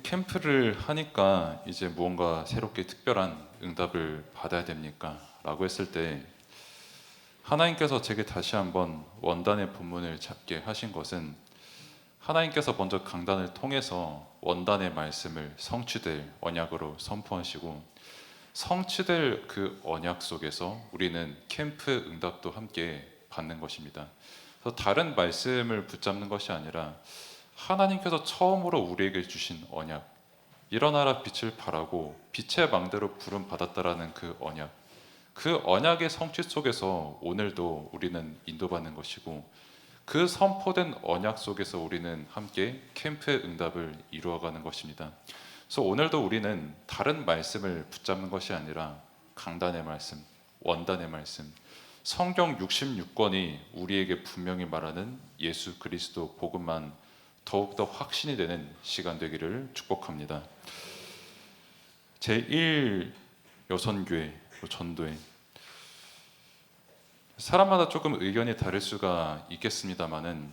캠프를 하니까 이제 무언가 새롭게 특별한 응답을 받아야 됩니까? 라고 했을 때 하나님께서 제게 다시 한번 원단의 본문을 잡게 하신 것은 하나님께서 먼저 강단을 통해서 원단의 말씀을 성취될 언약으로 선포하시고 성취될 그 언약 속에서 우리는 캠프 응답도 함께 받는 것입니다. 그래서 다른 말씀을 붙잡는 것이 아니라 하나님께서 처음으로 우리에게 주신 언약, 일어나라 빛을 발하고 빛의 망대로 부름 받았다라는 그 언약, 그 언약의 성취 속에서 오늘도 우리는 인도받는 것이고 그 선포된 언약 속에서 우리는 함께 캠프의 응답을 이루어가는 것입니다. 그래서 오늘도 우리는 다른 말씀을 붙잡는 것이 아니라 강단의 말씀, 원단의 말씀, 성경 66권이 우리에게 분명히 말하는 예수 그리스도 복음만 더욱더 확신이 되는 시간 되기를 축복합니다. 제1 여선교회 전도회, 사람마다 조금 의견이 다를 수가 있겠습니다만은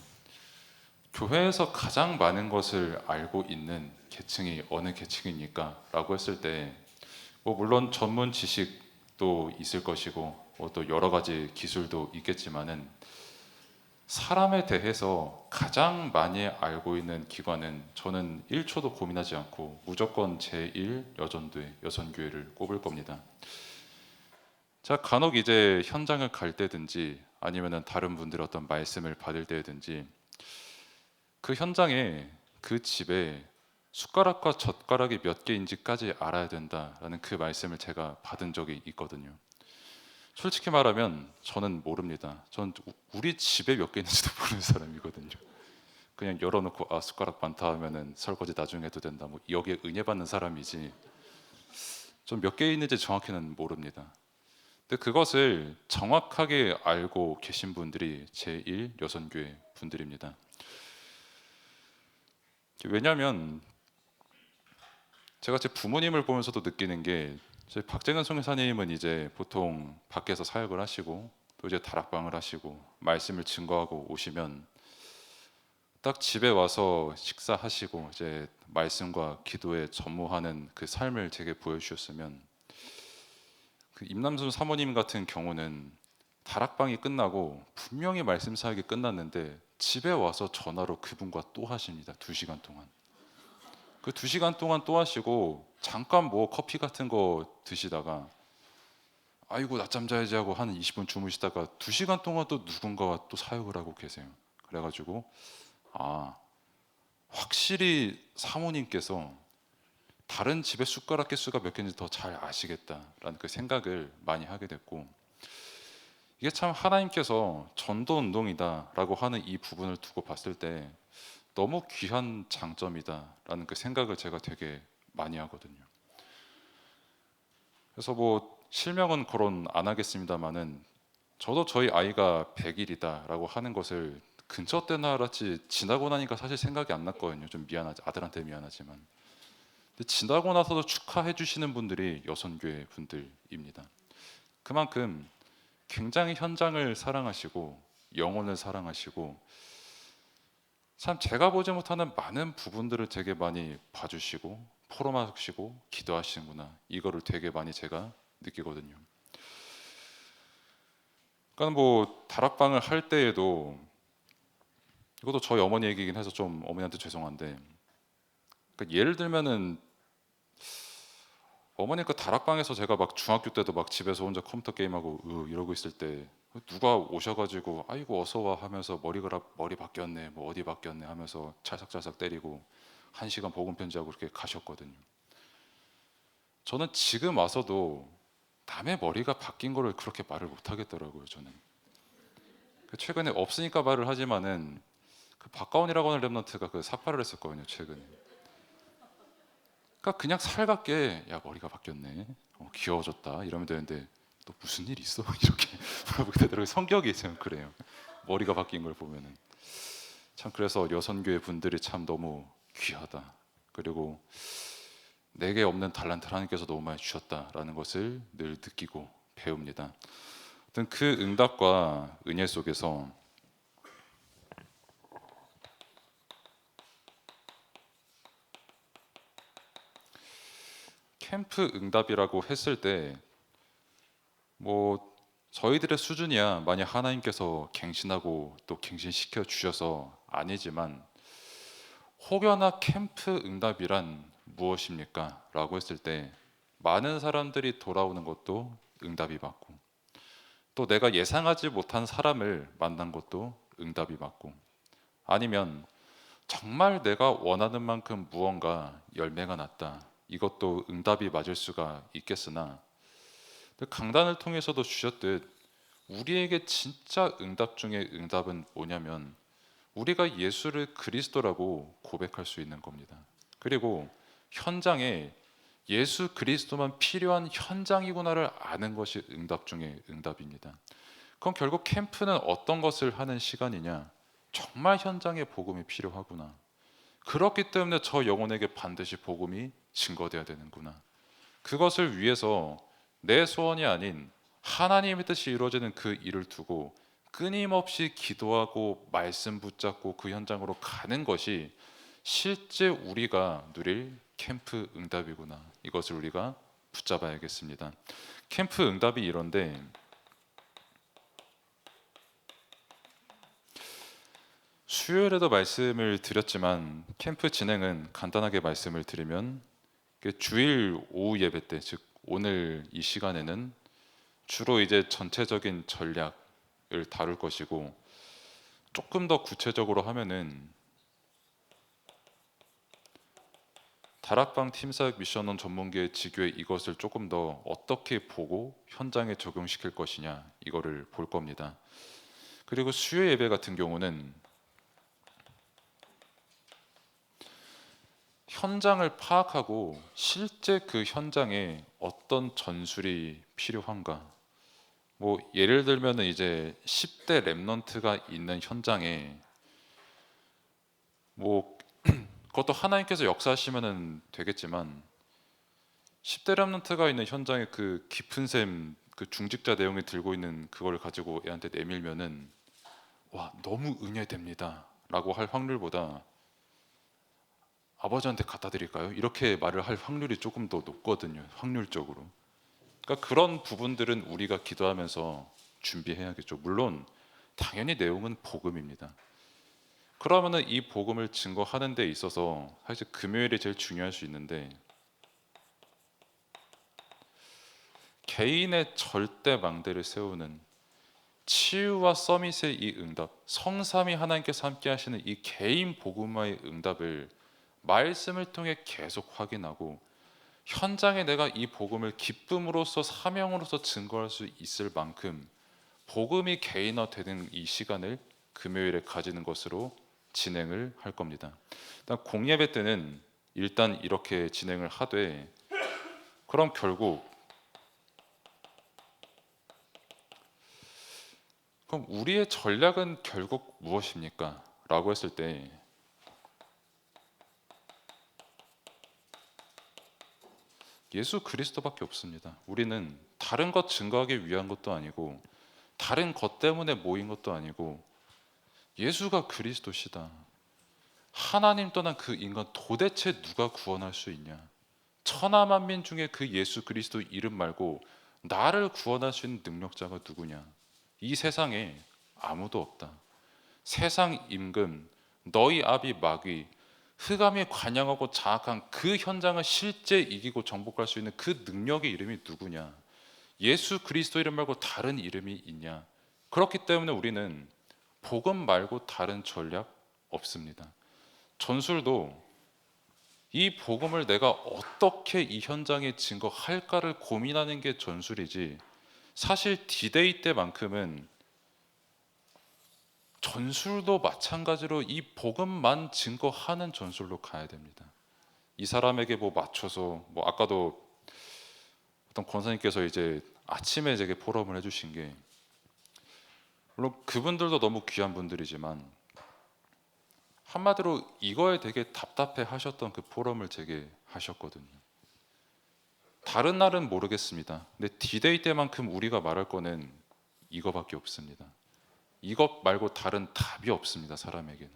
교회에서 가장 많은 것을 알고 있는 계층이 어느 계층입니까? 라고 했을 때 물론 전문 지식도 있을 것이고 또 여러 가지 기술도 있겠지만은 사람에 대해서 가장 많이 알고 있는 기관은 저는 1초도 고민하지 않고 무조건 제1 여전도회, 여선교회를 꼽을 겁니다. 제가 간혹 이제 현장을 갈 때든지 아니면은 다른 분들의 어떤 말씀을 받을 때든지 그 현장에 그 집에 숟가락과 젓가락이 몇 개인지까지 알아야 된다라는 그 말씀을 제가 받은 적이 있거든요. 솔직히 말하면 저는 모릅니다. 저는 우리 집에 몇 개 있는지도 모르는 사람이거든요. 그냥 열어놓고 숟가락 많다 하면은 설거지 나중에 해도 된다. 여기에 은혜 받는 사람이지. 전 몇 개 있는지 정확히는 모릅니다. 근데 그것을 정확하게 알고 계신 분들이 제1 여선교회 분들입니다. 왜냐하면 제가 제 부모님을 보면서도 느끼는 게 저희 박재근 선교사님은 이제 보통 밖에서 사역을 하시고 또 이제 다락방을 하시고 말씀을 증거하고 오시면 딱 집에 와서 식사하시고 이제 말씀과 기도에 전무하는 그 삶을 제게 보여주셨으면 그 임남순 사모님 같은 경우는 다락방이 끝나고 분명히 말씀 사역이 끝났는데 집에 와서 전화로 그분과 또 하십니다. 2시간 동안. 그 2시간 동안 또 하시고 잠깐 커피 같은 거 드시다가 아이고 낮잠 자야지 하고 한 20분 주무시다가 2시간 동안 또 누군가와 또 사역을 하고 계세요. 그래가지고 확실히 사모님께서 다른 집의 숟가락 개수가 몇 개인지 더 잘 아시겠다라는 그 생각을 많이 하게 됐고, 이게 참 하나님께서 전도 운동이다라고 하는 이 부분을 두고 봤을 때 너무 귀한 장점이다라는 그 생각을 제가 되게 많이 하거든요. 그래서 실명은 거론 안 하겠습니다만은 저도 저희 아이가 100일이다라고 하는 것을 근처 때나 알았지 지나고 나니까 사실 생각이 안 났거든요. 좀 미안하지, 아들한테 미안하지만. 근데 지나고 나서도 축하해 주시는 분들이 여선교회 분들입니다. 그만큼 굉장히 현장을 사랑하시고 영혼을 사랑하시고 참 제가 보지 못하는 많은 부분들을 되게 많이 봐주시고 포럼하시고 기도하시는구나, 이거를 되게 많이 제가 느끼거든요. 그러니까 다락방을 할 때에도 이것도 저희 어머니 얘기긴 해서 좀 어머니한테 죄송한데, 그러니까 예를 들면은 어머니 그 다락방에서 제가 중학교 때도 집에서 혼자 컴퓨터 게임하고 이러고 있을 때 누가 오셔가지고 아이고 어서 와 하면서 머리 바뀌었네, 어디 바뀌었네 하면서 찰싹찰싹 때리고 1시간 복음 편지하고 그렇게 가셨거든요. 저는 지금 와서도 남의 머리가 바뀐 거를 그렇게 말을 못 하겠더라고요. 저는 최근에 없으니까 말을 하지만은 그 박가온이라고 하는 랩런트가 그 삭발을 했었거든요, 최근에. 그러니까 그냥 살갑게 야 머리가 바뀌었네, 귀여워졌다 이러면 되는데 너 무슨 일 있어? 이렇게 물어보게 되더라고요. 성격이 참 그래요. 머리가 바뀐 걸 보면은 참, 그래서 여선교회 분들이 참 너무 귀하다, 그리고 내게 없는 달란트 하나님께서 너무 많이 주셨다라는 것을 늘 느끼고 배웁니다. 어떤 그 응답과 은혜 속에서 캠프 응답이라고 했을 때 뭐 저희들의 수준이야 만약 하나님께서 갱신하고 또 갱신시켜 주셔서 아니지만, 혹여나 캠프 응답이란 무엇입니까? 라고 했을 때 많은 사람들이 돌아오는 것도 응답이 맞고, 또 내가 예상하지 못한 사람을 만난 것도 응답이 맞고, 아니면 정말 내가 원하는 만큼 무언가 열매가 났다, 이것도 응답이 맞을 수가 있겠으나, 강단을 통해서도 주셨듯 우리에게 진짜 응답 중에 응답은 뭐냐면 우리가 예수를 그리스도라고 고백할 수 있는 겁니다. 그리고 현장에 예수 그리스도만 필요한 현장이구나를 아는 것이 응답 중에 응답입니다. 그럼 결국 캠프는 어떤 것을 하는 시간이냐? 정말 현장에 복음이 필요하구나. 그렇기 때문에 저 영혼에게 반드시 복음이 증거되어야 되는구나. 그것을 위해서 내 소원이 아닌 하나님의 뜻이 이루어지는 그 일을 두고 끊임없이 기도하고 말씀 붙잡고 그 현장으로 가는 것이 실제 우리가 누릴 캠프 응답이구나. 이것을 우리가 붙잡아야겠습니다. 캠프 응답이 이런데, 수요일에도 말씀을 드렸지만 캠프 진행은 간단하게 말씀을 드리면 주일 오후 예배 때, 즉 오늘 이 시간에는 주로 이제 전체적인 전략을 다룰 것이고, 조금 더 구체적으로 하면은 다락방 팀사역 미션원 전문기의 지교에 이것을 조금 더 어떻게 보고 현장에 적용시킬 것이냐, 이거를 볼 겁니다. 그리고 수요 예배 같은 경우는 현장을 파악하고 실제 그 현장에 어떤 전술이 필요한가. 뭐 예를 들면은 이제 10대 랩넌트가 있는 현장에 뭐 그것도 하나님께서 역사하시면은 되겠지만, 10대 랩넌트가 있는 현장에 그 깊은 셈, 그 중직자 내용이 들고 있는 그걸 가지고 애한테 내밀면은 와 너무 응애됩니다 라고 할 확률보다 아버지한테 갖다 드릴까요? 이렇게 말을 할 확률이 조금 더 높거든요, 확률적으로. 그러니까 그런 부분들은 우리가 기도하면서 준비해야겠죠. 물론 당연히 내용은 복음입니다. 그러면은 이 복음을 증거하는 데 있어서 사실 금요일이 제일 중요할 수 있는데, 개인의 절대 망대를 세우는 치유와 서밋의 이 응답, 성삼위 하나님께서 함께 하시는 이 개인 복음화의 응답을 말씀을 통해 계속 확인하고, 현장에 내가 이 복음을 기쁨으로써 사명으로서 증거할 수 있을 만큼 복음이 개인화되는 이 시간을 금요일에 가지는 것으로 진행을 할 겁니다. 일단 공예배 때는 일단 이렇게 진행을 하되, 그럼 결국 그럼 우리의 전략은 결국 무엇입니까? 라고 했을 때 예수 그리스도밖에 없습니다. 우리는 다른 것 증거하기 위한 것도 아니고 다른 것 때문에 모인 것도 아니고 예수가 그리스도시다. 하나님 떠난 그 인간 도대체 누가 구원할 수 있냐? 천하만민 중에 그 예수 그리스도 이름 말고 나를 구원할 수 있는 능력자가 누구냐? 이 세상에 아무도 없다. 세상 임금, 너희 아비 마귀, 흑암에 관영하고 장악한 그 현장을 실제 이기고 정복할 수 있는 그 능력의 이름이 누구냐? 예수 그리스도 이름 말고 다른 이름이 있냐? 그렇기 때문에 우리는 복음 말고 다른 전략 없습니다. 전술도 이 복음을 내가 어떻게 이 현장에 증거할까를 고민하는 게 전술이지, 사실 디데이 때만큼은 전술도 마찬가지로 이 복음만 증거하는 전술로 가야 됩니다. 이 사람에게 뭐 맞춰서, 뭐 아까도 어떤 권사님께서 이제 아침에 제게 포럼을 해주신 게, 물론 그분들도 너무 귀한 분들이지만 한마디로 이거에 되게 답답해 하셨던 그 포럼을 제게 하셨거든요. 다른 날은 모르겠습니다. 근데 디데이 때만큼 우리가 말할 거는 이거밖에 없습니다. 이것 말고 다른 답이 없습니다. 사람에게는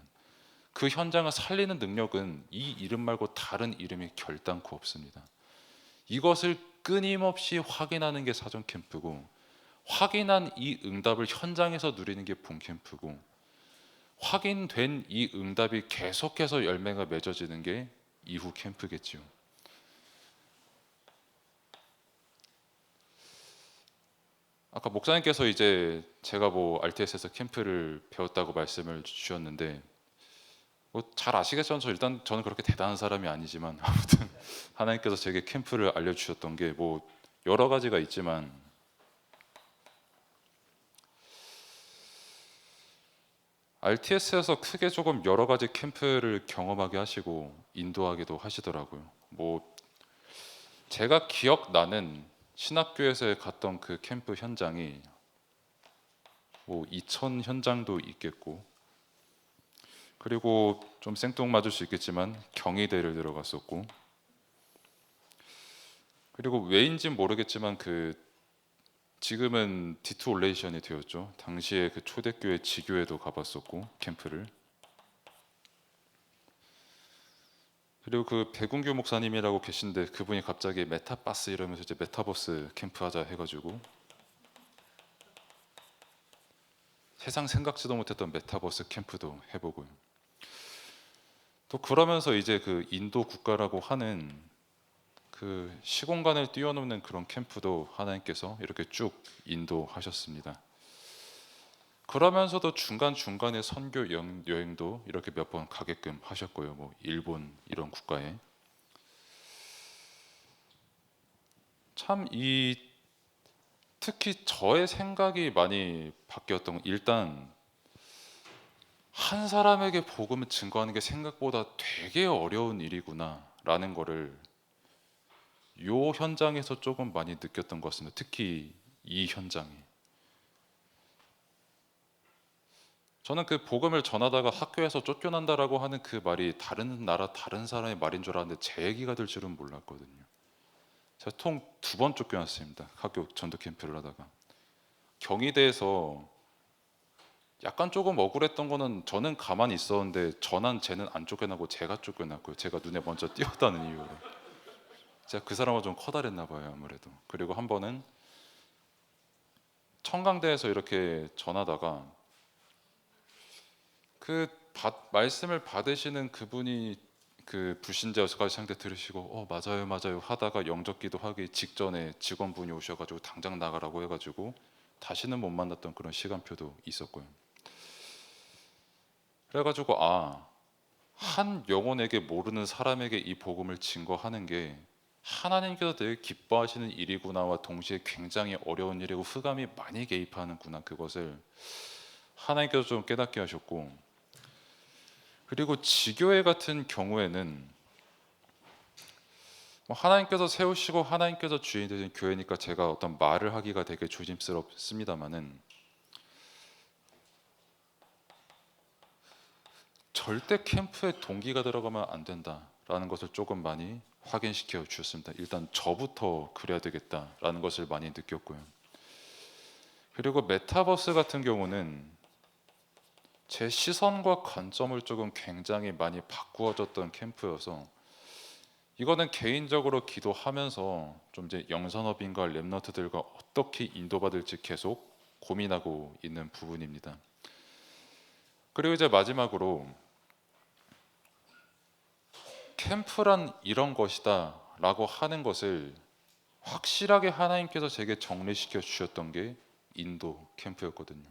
그 현장을 살리는 능력은 이 이름 말고 다른 이름이 결단코 없습니다. 이것을 끊임없이 확인하는 게 사전 캠프고, 확인한 이 응답을 현장에서 누리는 게 본 캠프고, 확인된 이 응답이 계속해서 열매가 맺어지는 게 이후 캠프겠지요. 아까 목사님께서 이제 제가 뭐 RTS에서 캠프를 배웠다고 말씀을 주셨는데, 뭐 잘 아시겠지만 일단 저는 그렇게 대단한 사람이 아니지만 아무튼 하나님께서 제게 캠프를 알려주셨던 게 뭐 여러 가지가 있지만, RTS에서 크게 조금 여러 가지 캠프를 경험하게 하시고 인도하기도 하시더라고요. 뭐 제가 기억나는 신학교에서 갔던 그 캠프 현장이 뭐 2000 현장도 있겠고, 그리고 좀 생뚱맞을 수 있겠지만 경희대를 들어갔었고, 그리고 왜인진 모르겠지만 그 지금은 디투올레이션이 되었죠. 당시에 그 초대교회 지교회도 가봤었고 캠프를. 그리고 그 백운규 목사님이라고 계신데 그분이 갑자기 메타버스 이러면서 이제 메타버스 캠프 하자 해가지고 세상 생각지도 못했던 메타버스 캠프도 해보고요. 또 그러면서 이제 그 인도 국가라고 하는 그 시공간을 뛰어넘는 그런 캠프도 하나님께서 이렇게 쭉 인도하셨습니다. 그러면서도 중간중간에 선교 여행도 이렇게 몇 번 가게끔 하셨고요. 뭐 일본 이런 국가에. 참 특히 저의 생각이 많이 바뀌었던 건, 일단 한 사람에게 복음을 증거하는 게 생각보다 되게 어려운 일이구나라는 거를 요 현장에서 조금 많이 느꼈던 것 같습니다. 특히 이 현장이. 저는 그 복음을 전하다가 학교에서 쫓겨난다라고 하는 그 말이 다른 나라 다른 사람의 말인 줄 알았는데 제 얘기가 될 줄은 몰랐거든요. 제가 총 2번 쫓겨났습니다. 학교 전도 캠프를 하다가. 경희대에서 약간 조금 억울했던 거는, 저는 가만히 있었는데 전한 쟤는 안 쫓겨나고 제가 쫓겨났고요. 제가 눈에 먼저 띄었다는 이유로. 제가 그 사람과 좀 커다랬나 봐요, 아무래도. 그리고 한 번은 청강대에서 이렇게 전하다가 그 말씀을 받으시는 그분이 그 불신자 여섯가지 상대 들으시고 맞아요 맞아요 하다가 영접기도 하기 직전에 직원분이 오셔가지고 당장 나가라고 해가지고 다시는 못 만났던 그런 시간표도 있었고요. 그래가지고 한 영혼에게, 모르는 사람에게 이 복음을 증거하는 게 하나님께서 되게 기뻐하시는 일이구나와 동시에 굉장히 어려운 일이고 흑암이 많이 개입하는구나, 그것을 하나님께서 좀 깨닫게 하셨고, 그리고 지교회 같은 경우에는 뭐 하나님께서 세우시고 하나님께서 주인이 되신 교회니까 제가 어떤 말을 하기가 되게 조심스럽습니다만은, 절대 캠프에 동기가 들어가면 안 된다라는 것을 조금 많이 확인시켜 주셨습니다. 일단 저부터 그래야 되겠다라는 것을 많이 느꼈고요. 그리고 메타버스 같은 경우는 제 시선과 관점을 조금 굉장히 많이 바꾸어졌던 캠프여서, 이거는 개인적으로 기도하면서 좀 이제 영산업인과 랩너트들과 어떻게 인도받을지 계속 고민하고 있는 부분입니다. 그리고 이제 마지막으로 캠프란 이런 것이다 라고 하는 것을 확실하게 하나님께서 제게 정리시켜 주셨던 게 인도 캠프였거든요.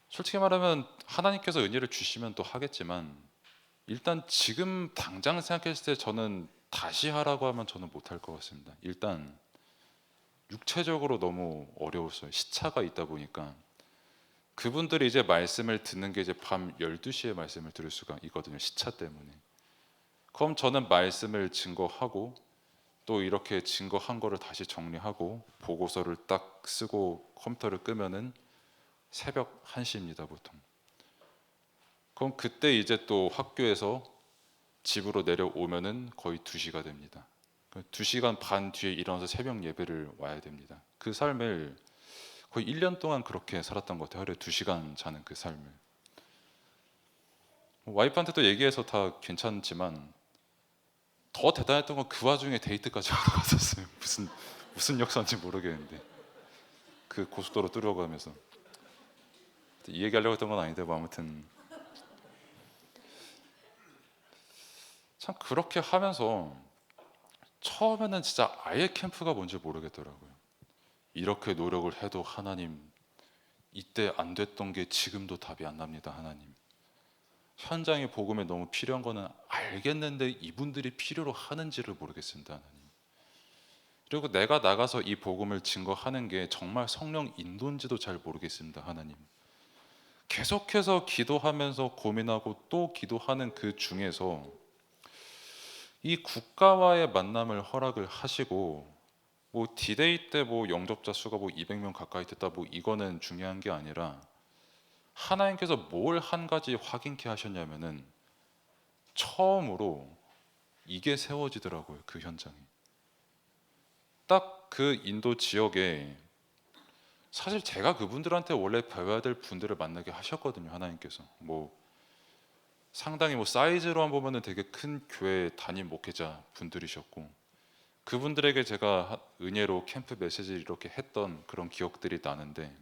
솔직히 말하면 하나님께서 은혜를 주시면 또 하겠지만, 일단 지금 당장 생각했을 때 저는 다시 하라고 하면 저는 못할 것 같습니다. 일단 육체적으로 너무 어려웠어요. 시차가 있다 보니까. 그분들이 이제 말씀을 듣는 게 이제 밤 12시에 말씀을 들을 수가 있거든요. 시차 때문에. 그럼 저는 말씀을 증거하고 또 이렇게 증거한 거를 다시 정리하고 보고서를 딱 쓰고 컴퓨터를 끄면은 새벽 1시입니다, 보통. 그럼 그때 이제 또 학교에서 집으로 내려오면은 거의 2시가 됩니다. 2시간 반 뒤에 일어나서 새벽 예배를 와야 됩니다. 그 삶을 거의 1년 동안 그렇게 살았던 것 같아요. 하루에 2시간 자는 그 삶을. 와이프한테도 얘기해서 다 괜찮지만 더 대단했던 건 그 와중에 데이트까지 하러 갔었어요. 무슨 역사인지 모르겠는데 그 고속도로 뚫어가면서. 이 얘기하려고 했던 건 아닌데 뭐 아무튼 참 그렇게 하면서 처음에는 진짜 아예 캠프가 뭔지 모르겠더라고요. 이렇게 노력을 해도 하나님, 이때 안 됐던 게 지금도 답이 안 납니다. 하나님, 현장의 복음에 너무 필요한 거는 알겠는데 이분들이 필요로 하는지를 모르겠습니다. 하나님. 그리고 내가 나가서 이 복음을 증거하는 게 정말 성령 인도인지도 잘 모르겠습니다. 하나님, 계속해서 기도하면서 고민하고 또 기도하는 그 중에서 이 국가와의 만남을 허락을 하시고, 뭐 디데이 때 뭐 영접자 수가 뭐 200명 가까이 됐다, 뭐 이거는 중요한 게 아니라 하나님께서 뭘 한 가지 확인케 하셨냐면은 처음으로 이게 세워지더라고요. 그 현장이 딱 그 인도 지역에, 사실 제가 그분들한테 원래 배워야 될 분들을 만나게 하셨거든요. 하나님께서 뭐 상당히 뭐 사이즈로만 보면은 되게 큰 교회 담임 목회자 분들이셨고, 그분들에게 제가 은혜로 캠프 메시지를 이렇게 했던 그런 기억들이 나는데,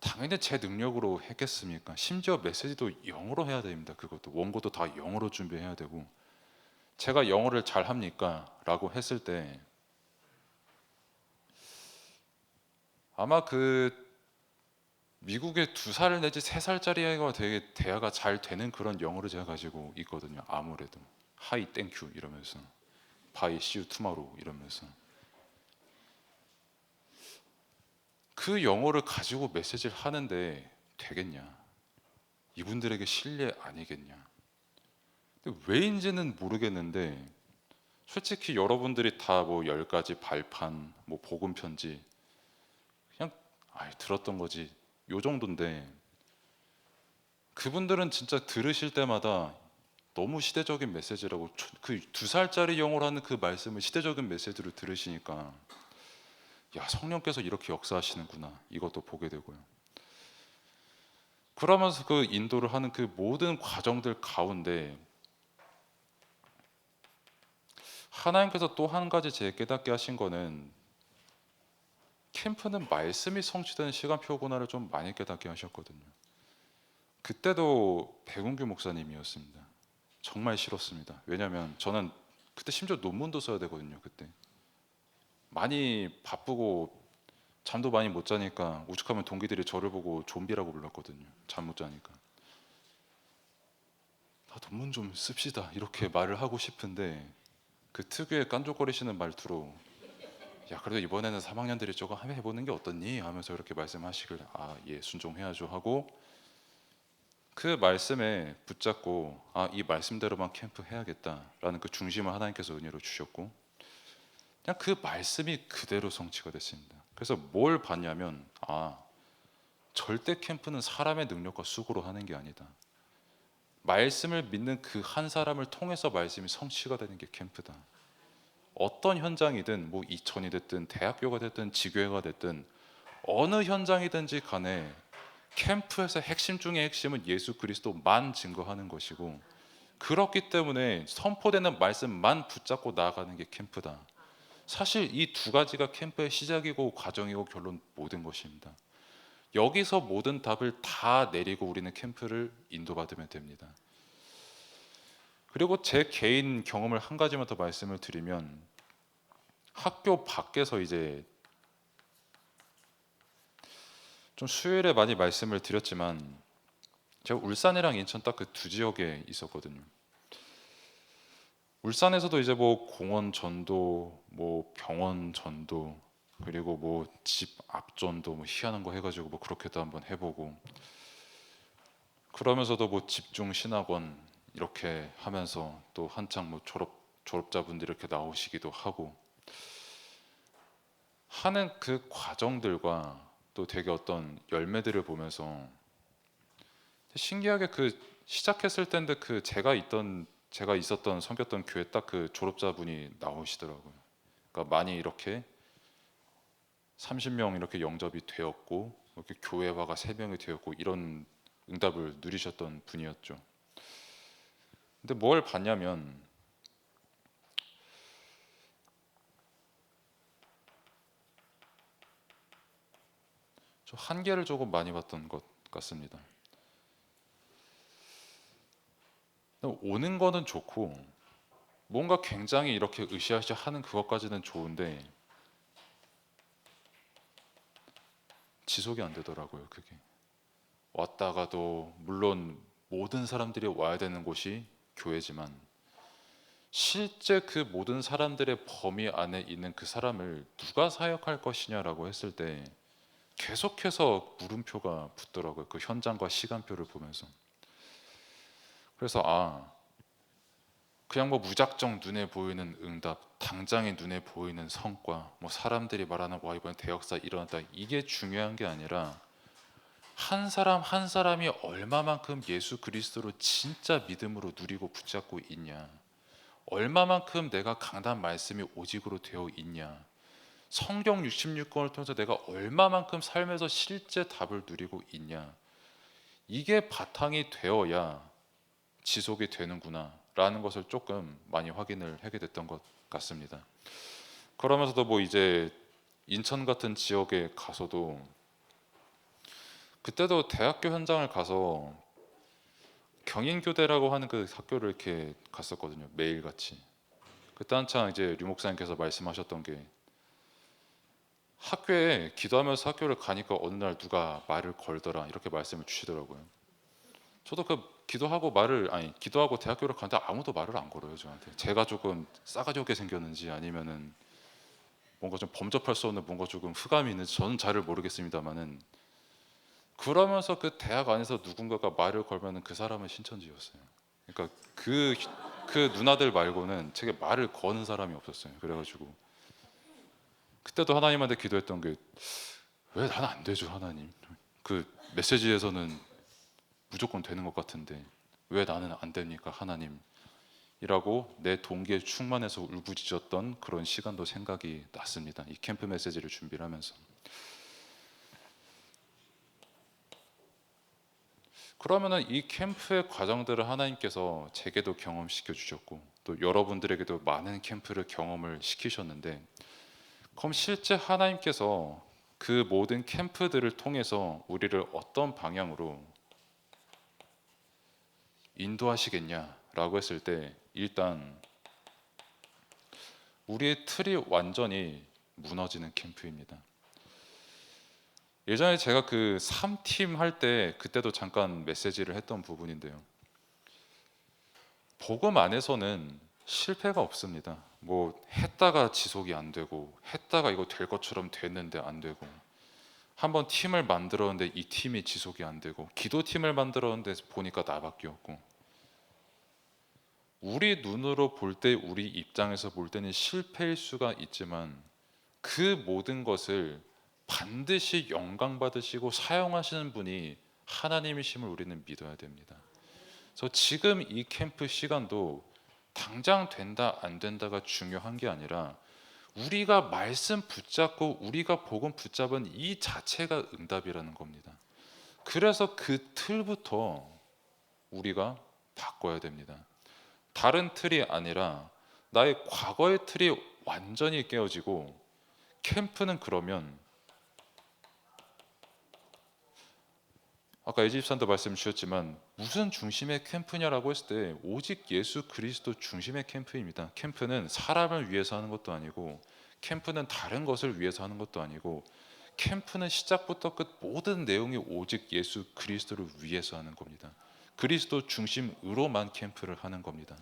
당연히 제 능력으로 했겠습니까? 심지어 메시지도 영어로 해야 됩니다. 그것도 원고도 다 영어로 준비해야 되고, 제가 영어를 잘 합니까? 라고 했을 때 아마 그 미국의 2살 내지 3살짜리 아이가 되게 대화가 잘 되는 그런 영어를 제가 가지고 있거든요. 아무래도 하이 땡큐 이러면서 바이 시유 투마로우 이러면서 그 영어를 가지고 메시지를 하는데 되겠냐? 이분들에게 신뢰 아니겠냐? 근데 왜인지는 모르겠는데 솔직히 여러분들이 다 뭐 10가지 발판, 뭐 복음 편지 그냥 들었던 거지 요 정도인데, 그분들은 진짜 들으실 때마다 너무 시대적인 메시지라고, 그 2살짜리 영어로 하는 그 말씀을 시대적인 메시지로 들으시니까 야, 성령께서 이렇게 역사하시는구나 이것도 보게 되고요. 그러면서 그 인도를 하는 그 모든 과정들 가운데 하나님께서 또 한 가지 제 깨닫게 하신 거는, 캠프는 말씀이 성취되는 시간표구나를 좀 많이 깨닫게 하셨거든요. 그때도 백운규 목사님이었습니다. 정말 싫었습니다. 왜냐하면 저는 그때 심지어 논문도 써야 되거든요. 그때 많이 바쁘고 잠도 많이 못 자니까 오죽하면 동기들이 저를 보고 좀비라고 불렀거든요. 잠 못 자니까. 논문 좀 씁시다 이렇게 말을 하고 싶은데 그 특유의 깐족거리시는 말투로 야, 그래도 이번에는 3학년들이 조금 해보는 게 어떻니? 하면서 이렇게 말씀하시길, 예, 순종해야죠 하고 그 말씀에 붙잡고 이 말씀대로만 캠프 해야겠다라는 그 중심을 하나님께서 은혜로 주셨고, 그냥 그 말씀이 그대로 성취가 됐습니다. 그래서 뭘 봤냐면 절대 캠프는 사람의 능력과 수고로 하는 게 아니다. 말씀을 믿는 그 한 사람을 통해서 말씀이 성취가 되는 게 캠프다. 어떤 현장이든 뭐 이천이 됐든 대학교가 됐든 지교회가 됐든 어느 현장이든지 간에 캠프에서 핵심 중의 핵심은 예수 그리스도만 증거하는 것이고, 그렇기 때문에 선포되는 말씀만 붙잡고 나아가는 게 캠프다. 사실 이 2가지가 캠프의 시작이고 과정이고 결론 모든 것입니다. 여기서 모든 답을 다 내리고 우리는 캠프를 인도받으면 됩니다. 그리고 제 개인 경험을 한 가지만 더 말씀을 드리면, 학교 밖에서 이제 좀 수요일에 많이 말씀을 드렸지만 제가 울산이랑 인천 딱 그 2지역에 있었거든요. 울산에서도 이제 뭐 공원 전도, 뭐 병원 전도, 그리고 뭐 집 앞 전도, 뭐 희한한 거 해가지고 뭐 그렇게도 한번 해보고, 그러면서도 뭐 집중 신학원 이렇게 하면서 또 한창 뭐 졸업자분들이 이렇게 나오시기도 하고 하는 그 과정들과 또 되게 어떤 열매들을 보면서 신기하게 그 시작했을 때인데 그 제가 있었던 섬겼던 교회 딱 그 졸업자분이 나오시더라고요. 그러니까 많이 이렇게 30명 이렇게 영접이 되었고 이렇게 교회화가 3명이 되었고 이런 응답을 누리셨던 분이었죠. 근데 뭘 봤냐면 좀 한계를 조금 많이 봤던 것 같습니다. 오는 거는 좋고 뭔가 굉장히 이렇게 으쌰으쌰 하는 그것까지는 좋은데 지속이 안 되더라고요. 그게 왔다가도 물론 모든 사람들이 와야 되는 곳이 교회지만 실제 그 모든 사람들의 범위 안에 있는 그 사람을 누가 사역할 것이냐라고 했을 때 계속해서 물음표가 붙더라고요. 그 현장과 시간표를 보면서. 그래서 그냥 뭐 무작정 눈에 보이는 응답, 당장에 눈에 보이는 성과, 뭐 사람들이 말하는 와 이번 대역사 일어났다, 이게 중요한 게 아니라 한 사람 한 사람이 얼마만큼 예수 그리스도를 진짜 믿음으로 누리고 붙잡고 있냐, 얼마만큼 내가 강단 말씀이 오직으로 되어 있냐, 성경 66권을 통해서 내가 얼마만큼 삶에서 실제 답을 누리고 있냐, 이게 바탕이 되어야 지속이 되는구나 라는 것을 조금 많이 확인을 하게 됐던 것 같습니다. 그러면서도 뭐 이제 인천 같은 지역에 가서도 그때도 대학교 현장을 가서 경인교대라고 하는 그 학교를 이렇게 갔었거든요. 매일같이. 그때 한창 이제 류 목사님께서 말씀하셨던 게 학교에 기도하면서 학교를 가니까 어느 날 누가 말을 걸더라 이렇게 말씀을 주시더라고요. 저도 그 기도하고 대학교를 갔는데 아무도 말을 안 걸어요 저한테. 제가 조금 싸가지 없게 생겼는지 아니면은 뭔가 좀 범접할 수 없는 뭔가 조금 흑암이 있는지 저는 잘 모르겠습니다만은, 그러면서 그 대학 안에서 누군가가 말을 걸면은 그 사람은 신천지였어요. 그러니까 그 누나들 말고는 제게 말을 거는 사람이 없었어요. 그래가지고 그때도 하나님한테 기도했던 게 왜 나는 안 되죠 하나님. 그 메시지에서는 무조건 되는 것 같은데 왜 나는 안 됩니까 하나님. 이라고 내 동기에 충만해서 울부짖었던 그런 시간도 생각이 났습니다. 이 캠프 메시지를 준비를 하면서. 그러면은 이 캠프의 과정들을 하나님께서 제게도 경험시켜 주셨고 또 여러분들에게도 많은 캠프를 경험을 시키셨는데, 그럼 실제 하나님께서 그 모든 캠프들을 통해서 우리를 어떤 방향으로 인도하시겠냐라고 했을 때 일단 우리의 틀이 완전히 무너지는 캠프입니다. 예전에 제가 그 3팀 할 때 그때도 잠깐 메시지를 했던 부분인데요. 복음 안에서는 실패가 없습니다. 뭐 했다가 지속이 안 되고 했다가 이거 될 것처럼 됐는데 안 되고, 한번 팀을 만들었는데 이 팀이 지속이 안 되고 기도팀을 만들었는데 보니까 나밖에 없고, 우리 눈으로 볼 때 우리 입장에서 볼 때는 실패일 수가 있지만 그 모든 것을 반드시 영광 받으시고 사용하시는 분이 하나님이심을 우리는 믿어야 됩니다. 그래서 지금 이 캠프 시간도 당장 된다 안 된다가 중요한 게 아니라 우리가 말씀 붙잡고 우리가 복음 붙잡은 이 자체가 응답이라는 겁니다. 그래서 그 틀부터 우리가 바꿔야 됩니다. 다른 틀이 아니라 나의 과거의 틀이 완전히 깨어지고, 캠프는 아까 에지집산도 말씀 주셨지만 무슨 중심의 캠프냐라고 했을 때 오직 예수 그리스도 중심의 캠프입니다. 캠프는 사람을 위해서 하는 것도 아니고 캠프는 다른 것을 위해서 하는 것도 아니고 캠프는 시작부터 끝 모든 내용이 오직 예수 그리스도를 위해서 하는 겁니다. 그리스도 중심으로만 캠프를 하는 겁니다.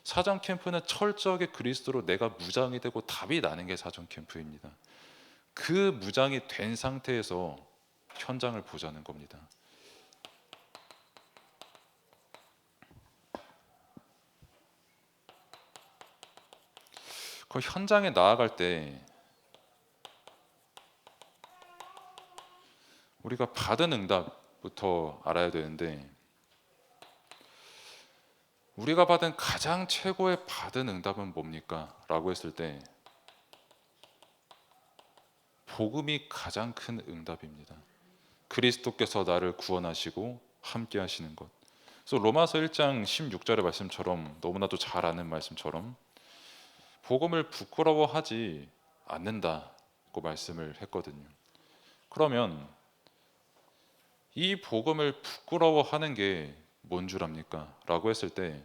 사전 캠프는 철저하게 그리스도로 내가 무장이 되고 답이 나는 게 사전 캠프입니다. 그 무장이 된 상태에서 현장을 보자는 겁니다. 그 현장에 나아갈 때 우리가 받은 응답부터 알아야 되는데, 우리가 받은 가장 최고의 받은 응답은 뭡니까? 라고 했을 때 복음이 가장 큰 응답입니다. 그리스도께서 나를 구원하시고 함께 하시는 것. 그래서 로마서 1장 16절의 말씀처럼, 너무나도 잘 아는 말씀처럼 복음을 부끄러워하지 않는다고 말씀을 했거든요. 그러면 이 복음을 부끄러워하는 게 뭔 줄 압니까? 라고 했을 때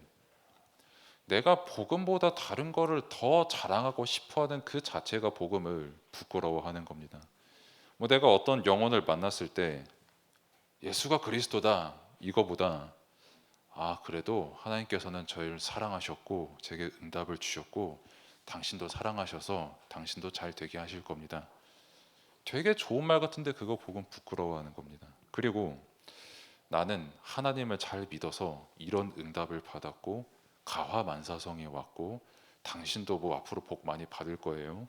내가 복음보다 다른 거를 더 자랑하고 싶어하는 그 자체가 복음을 부끄러워하는 겁니다. 뭐 내가 어떤 영혼을 만났을 때 예수가 그리스도다 이거보다 그래도 하나님께서는 저희를 사랑하셨고 제게 응답을 주셨고 당신도 사랑하셔서 당신도 잘 되게 하실 겁니다. 되게 좋은 말 같은데 그거 복음 부끄러워하는 겁니다. 그리고 나는 하나님을 잘 믿어서 이런 응답을 받았고 가화만사성에 왔고 당신도 뭐 앞으로 복 많이 받을 거예요.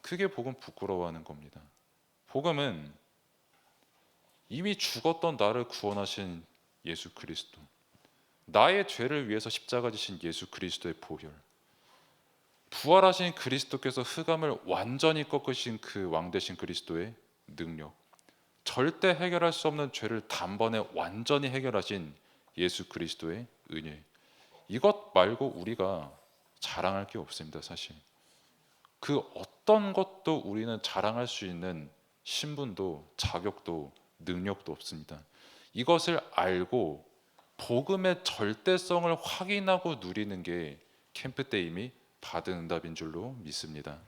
그게 복음 부끄러워하는 겁니다. 복음은 이미 죽었던 나를 구원하신 예수 그리스도, 나의 죄를 위해서 십자가 지신 예수 그리스도의 보혈, 부활하신 그리스도께서 흑암을 완전히 꺾으신 그 왕 되신 그리스도의 능력, 절대 해결할 수 없는 죄를 단번에 완전히 해결하신 예수 그리스도의 은혜, 이것 말고 우리가 자랑할 게 없습니다. 사실 그 어떤 것도 우리는 자랑할 수 있는 신분도 자격도 능력도 없습니다. 이것을 알고 복음의 절대성을 확인하고 누리는 게 캠프 때 이미 받은 응답인 줄로 믿습니다.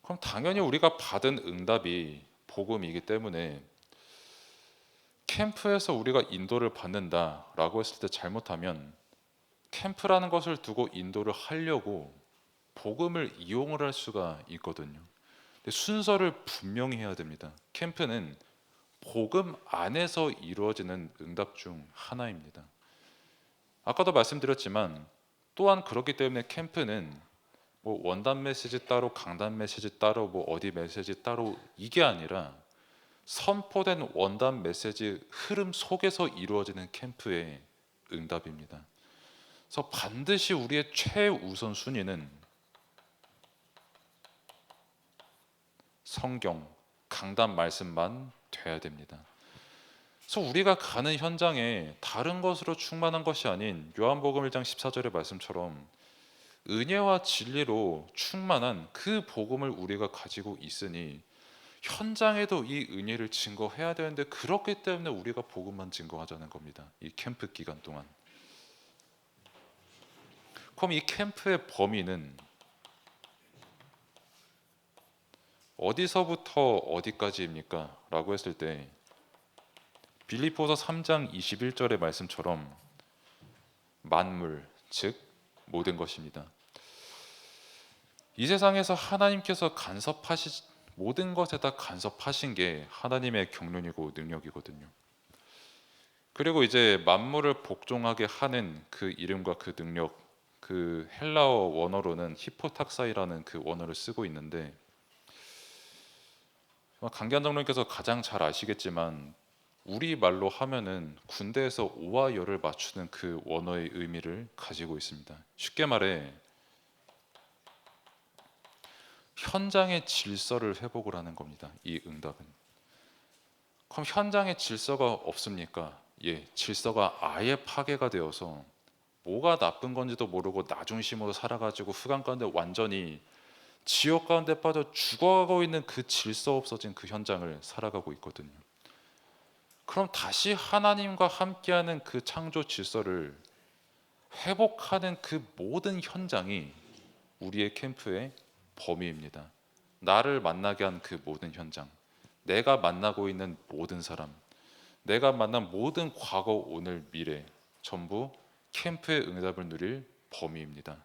그럼 당연히 우리가 받은 응답이 복음이기 때문에 캠프에서 우리가 인도를 받는다라고 했을 때 잘못하면 캠프라는 것을 두고 인도를 하려고 복음을 이용을 할 수가 있거든요. 근데 순서를 분명히 해야 됩니다. 캠프는 복음 안에서 이루어지는 응답 중 하나입니다. 아까도 말씀드렸지만 또한 그렇기 때문에 캠프는 뭐 원단 메시지 따로 강단 메시지 따로 뭐 어디 메시지 따로 이게 아니라 선포된 원단 메시지 흐름 속에서 이루어지는 캠프의 응답입니다. 그래서 반드시 우리의 최우선 순위는 성경, 강단 말씀만 돼야 됩니다. 그래서 우리가 가는 현장에 다른 것으로 충만한 것이 아닌 요한복음 1장 14절의 말씀처럼 은혜와 진리로 충만한 그 복음을 우리가 가지고 있으니 현장에도 이 은혜를 증거해야 되는데 그렇기 때문에 우리가 복음만 증거하자는 겁니다. 이 캠프 기간 동안. 그럼 이 캠프의 범위는 어디서부터 어디까지입니까? 라고 했을 때 빌립보서 3장 21절의 말씀처럼 만물, 즉 모든 것입니다. 이 세상에서 하나님께서 모든 것에다 간섭하신 게 하나님의 경륜이고 능력이거든요. 그리고 이제 만물을 복종하게 하는 그 이름과 그 능력, 그 헬라어 원어로는 히포탁사이라는 그 원어를 쓰고 있는데 강기한 장로님께서 가장 잘 아시겠지만 우리 말로 하면은 군대에서 오와 열을 맞추는 그 원어의 의미를 가지고 있습니다. 쉽게 말해 현장의 질서를 회복을 하는 겁니다. 이 응답은. 그럼 현장에 질서가 없습니까? 예, 질서가 아예 파괴가 되어서 뭐가 나쁜 건지도 모르고 나 중심으로 살아가지고 흑암 가운데 완전히 지옥 가운데 빠져 죽어가고 있는 그 질서 없어진 그 현장을 살아가고 있거든요. 그럼 다시 하나님과 함께하는 그 창조 질서를 회복하는 그 모든 현장이 우리의 캠프의 범위입니다. 나를 만나게 한 그 모든 현장, 내가 만나고 있는 모든 사람, 내가 만난 모든 과거, 오늘, 미래 전부 캠프의 응답을 누릴 범위입니다.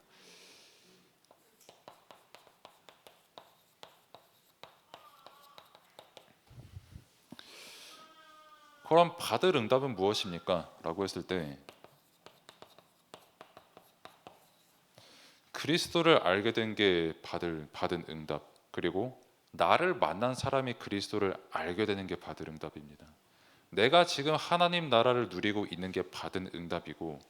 그럼 받을 응답은 무엇입니까? 라고 했을 때 그리스도를 알게 된 게 받은 응답, 그리고 나를 만난 사람이 그리스도를 알게 되는 게 받을 응답입니다. 내가 지금 하나님 나라를 누리고 있는 게 받은 응답이고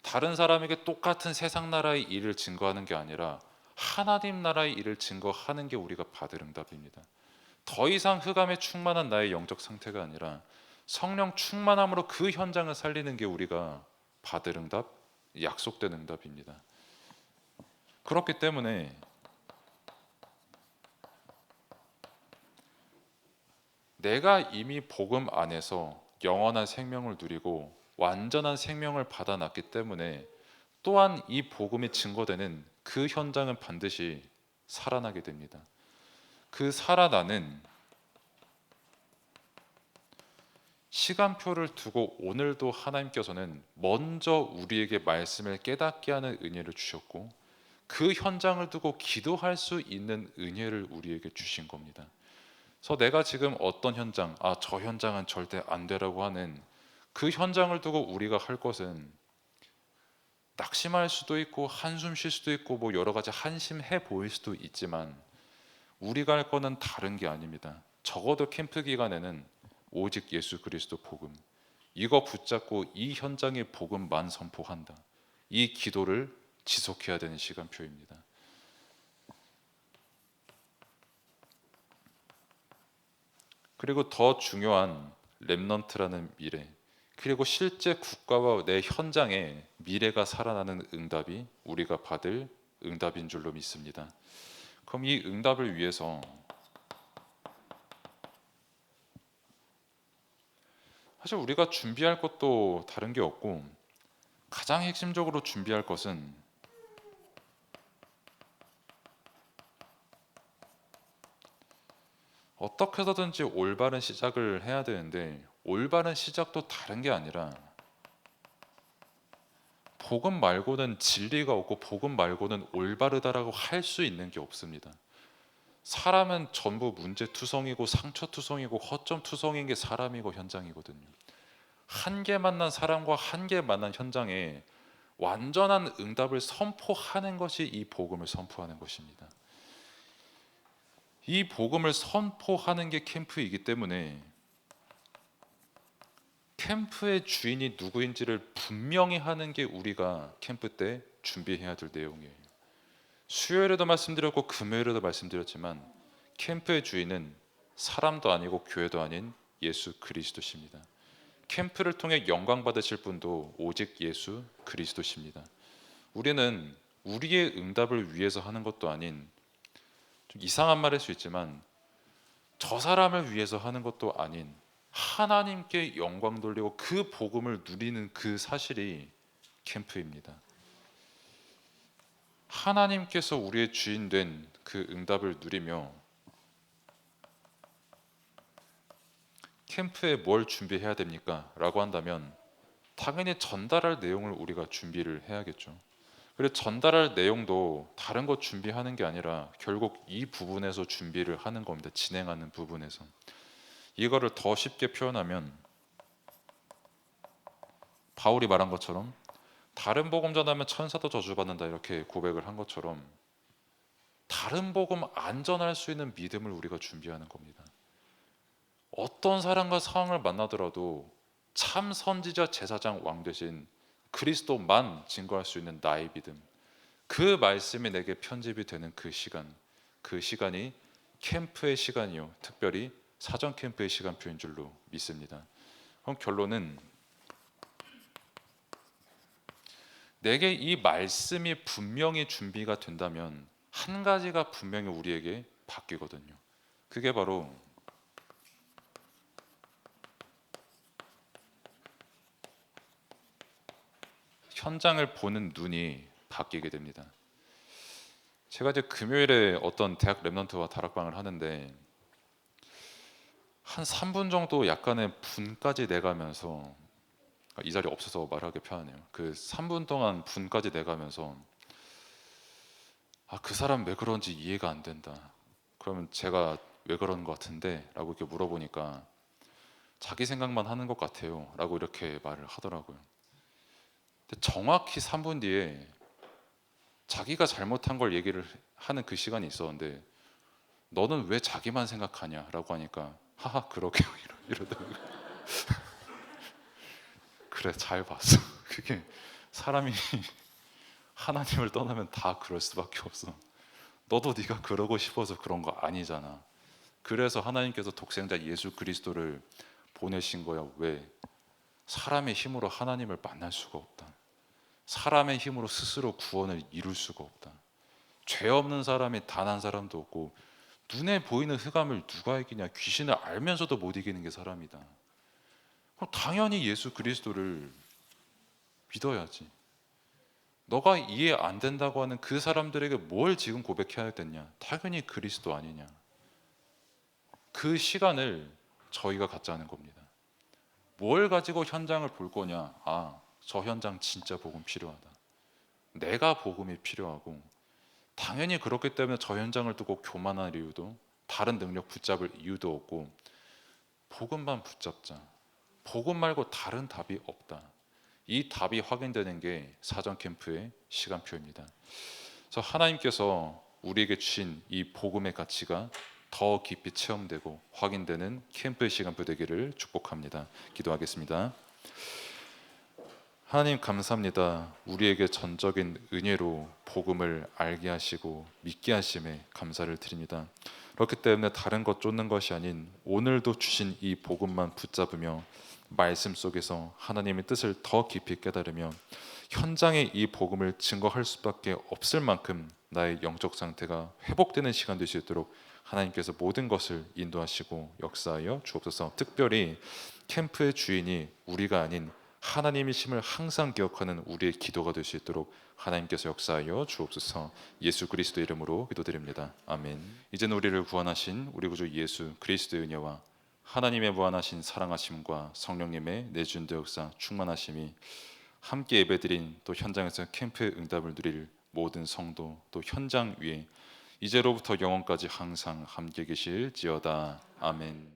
다른 사람에게 똑같은 세상 나라의 일을 증거하는 게 아니라 하나님 나라의 일을 증거하는 게 우리가 받을 응답입니다. 더 이상 흑암에 충만한 나의 영적 상태가 아니라 성령 충만함으로 그 현장을 살리는 게 우리가 받을 응답, 약속된 응답입니다. 그렇기 때문에 내가 이미 복음 안에서 영원한 생명을 누리고 완전한 생명을 받아놨기 때문에 또한 이 복음이 증거되는 그 현장은 반드시 살아나게 됩니다. 그 살아나는 시간표를 두고 오늘도 하나님께서는 먼저 우리에게 말씀을 깨닫게 하는 은혜를 주셨고, 그 현장을 두고 기도할 수 있는 은혜를 우리에게 주신 겁니다. 그래서 내가 지금 어떤 현장, 저 현장은 절대 안 되라고 하는 그 현장을 두고 우리가 할 것은 낙심할 수도 있고 한숨 쉴 수도 있고 뭐 여러 가지 한심해 보일 수도 있지만, 우리가 할 거는 다른 게 아닙니다. 적어도 캠프 기간에는 오직 예수 그리스도 복음, 이거 붙잡고 이 현장의 복음만 선포한다, 이 기도를 지속해야 되는 시간표입니다. 그리고 더 중요한 렘넌트라는 미래, 그리고 실제 국가와 내 현장에 미래가 살아나는 응답이 우리가 받을 응답인 줄로 믿습니다. 그럼 이 응답을 위해서 사실 우리가 준비할 것도 다른 게 없고, 가장 핵심적으로 준비할 것은 어떻게 해서든지 올바른 시작을 해야 되는데, 올바른 시작도 다른 게 아니라 복음 말고는 진리가 없고 복음 말고는 올바르다라고 할 수 있는 게 없습니다. 사람은 전부 문제투성이고 상처투성이고 허점투성인 게 사람이고 현장이거든요. 한계 만난 사람과 한계 만난 현장에 완전한 응답을 선포하는 것이 이 복음을 선포하는 것입니다. 이 복음을 선포하는 게 캠프이기 때문에 캠프의 주인이 누구인지를 분명히 하는 게 우리가 캠프 때 준비해야 될 내용이에요. 수요일에도 말씀드렸고 금요일에도 말씀드렸지만, 캠프의 주인은 사람도 아니고 교회도 아닌 예수 그리스도십니다. 캠프를 통해 영광 받으실 분도 오직 예수 그리스도십니다. 우리는 우리의 응답을 위해서 하는 것도 아닌, 좀 이상한 말일 수 있지만 저 사람을 위해서 하는 것도 아닌, 하나님께 영광 돌리고 그 복음을 누리는 그 사실이 캠프입니다. 하나님께서 우리의 주인 된 그 응답을 누리며 캠프에 뭘 준비해야 됩니까? 라고 한다면 당연히 전달할 내용을 우리가 준비를 해야겠죠. 그리고 전달할 내용도 다른 것 준비하는 게 아니라 결국 이 부분에서 준비를 하는 겁니다. 진행하는 부분에서. 이거를 더 쉽게 표현하면 바울이 말한 것처럼 다른 복음 전하면 천사도 저주받는다 이렇게 고백을 한 것처럼, 다른 복음 안 전할 수 있는 믿음을 우리가 준비하는 겁니다. 어떤 사람과 상황을 만나더라도 참 선지자 제사장 왕 되신 그리스도만 증거할 수 있는 나의 믿음, 그 말씀이 내게 편집이 되는 그 시간, 그 시간이 캠프의 시간이요, 특별히 사전 캠프의 시간표인 줄로 믿습니다. 그럼 결론은 내게 이 말씀이 분명히 준비가 된다면 한 가지가 분명히 우리에게 바뀌거든요. 그게 바로 현장을 보는 눈이 바뀌게 됩니다. 제가 이제 금요일에 어떤 대학 랩런트와 다락방을 하는데 한 3분 정도 약간의 분까지 내가면서, 이 자리에 없어서 말하기 편하네요. 그 3분 동안 분까지 내가면서 그 사람 왜 그런지 이해가 안 된다. 그러면 제가 왜 그러는 것 같은데? 라고 이렇게 물어보니까 자기 생각만 하는 것 같아요 라고 이렇게 말을 하더라고요. 근데 정확히 3분 뒤에 자기가 잘못한 걸 얘기를 하는 그 시간이 있었는데, 너는 왜 자기만 생각하냐 라고 하니까 하하 그러게요 이러더라고요. 그래 잘 봤어. 그게 사람이 하나님을 떠나면 다 그럴 수밖에 없어. 너도 네가 그러고 싶어서 그런 거 아니잖아. 그래서 하나님께서 독생자 예수 그리스도를 보내신 거야. 왜? 사람의 힘으로 하나님을 만날 수가 없다. 사람의 힘으로 스스로 구원을 이룰 수가 없다. 죄 없는 사람이 단 한 사람도 없고 눈에 보이는 흑암을 누가 이기냐? 귀신을 알면서도 못 이기는 게 사람이다. 그럼 당연히 예수 그리스도를 믿어야지. 너가 이해 안 된다고 하는 그 사람들에게 뭘 지금 고백해야 됐냐? 당연히 그리스도 아니냐? 그 시간을 저희가 갖자는 겁니다. 뭘 가지고 현장을 볼 거냐? 아, 저 현장 진짜 복음 필요하다. 내가 복음이 필요하고, 당연히 그렇기 때문에 저 현장을 두고 교만할 이유도, 다른 능력 붙잡을 이유도 없고, 복음만 붙잡자. 복음 말고 다른 답이 없다. 이 답이 확인되는 게 사전 캠프의 시간표입니다. 그래서 하나님께서 우리에게 주신 이 복음의 가치가 더 깊이 체험되고 확인되는 캠프의 시간표 되기를 축복합니다. 기도하겠습니다. 하나님 감사합니다. 우리에게 전적인 은혜로 복음을 알게 하시고 믿게 하심에 감사를 드립니다. 그렇기 때문에 다른 것 쫓는 것이 아닌 오늘도 주신 이 복음만 붙잡으며 말씀 속에서 하나님의 뜻을 더 깊이 깨달으며 현장에 이 복음을 증거할 수밖에 없을 만큼 나의 영적 상태가 회복되는 시간 될 수 있도록 하나님께서 모든 것을 인도하시고 역사하여 주옵소서. 특별히 캠프의 주인이 우리가 아닌 하나님이심을 항상 기억하는 우리의 기도가 될 수 있도록 하나님께서 역사하여 주옵소서. 예수 그리스도 이름으로 기도드립니다. 아멘. 이제는 우리를 구원하신 우리 구주 예수 그리스도의 은혜와 하나님의 무한하신 사랑하심과 성령님의 내주인도 역사 충만하심이 함께 예배드린 또 현장에서 캠프의 응답을 누릴 모든 성도 또 현장 위에 이제로부터 영원까지 항상 함께 계실지어다. 아멘.